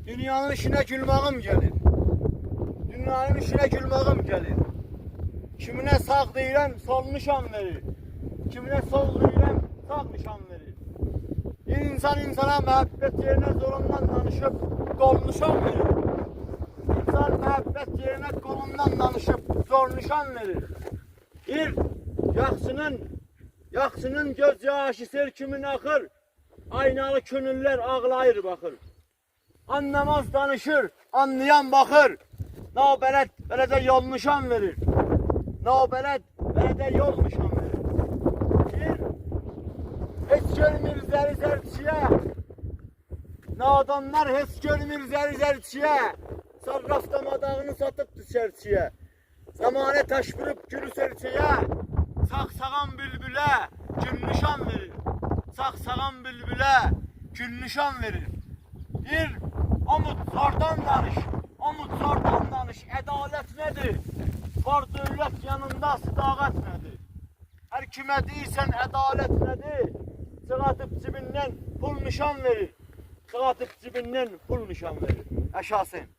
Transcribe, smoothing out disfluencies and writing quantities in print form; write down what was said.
Dünyanın işine gülmağım gelir. Dünyanın işine gülmağım gelir. Kimine sağ deyirəm, sol nişan verir. Kimine sol deyirəm, sağ nişan verir. İnsan insana məhəbbət yerinə zorundan danışıb, qol nişan verir. İnsan məhəbbət yerinə qolundan danışıb, zor nişan verir. Bir yaxşının göz yaşı sel kimin axır, aynalı könüllər ağlayır baxır. Anlamaz danışır, anlayan baxır. Nabələd beləcə yol nişan verir. Nabələd beləcə yol nişan verir. Bir, heç görmür zəri-zərçiyə. Nadanlar heç görmür zəri-zərçiyə. Sarrafda madağını satıb düşərçiyə. Zamanə taş vurub gülü serçiyə. Sağ-sağan bülbülə gün nişan verir. Sağ-sağan bülbülə gün nişan verir. Bir, omut zordan danış. Omut zordan danış. Ədalət nədir? Var dövlət yanında sidaqət nədir? Hər kimə deyirsən ədalət nədir? Çıxatıp cibindən pul nişan verir. Çıxatıp cibindən pul nişan verir. Əşasın.